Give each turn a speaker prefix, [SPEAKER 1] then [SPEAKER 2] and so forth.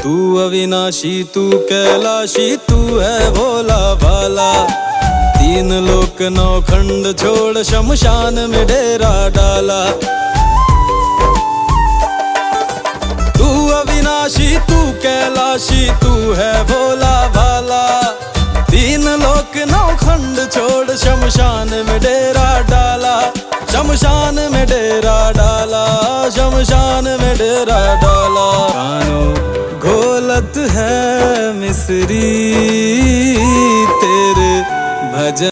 [SPEAKER 1] तू अविनाशी तू कैलाशी तू है भोला भाला। तीन लोक नौ खंड छोड़ शमशान में डेरा डाला। तू अविनाशी तू कैलाशी तू है भोला भाला। तीन लोक नौ खंड छोड़ शमशान में डेरा डाला। शमशान में डेरा डाला, शमशान में डेरा डाला। कानों घोलत है मिस्री।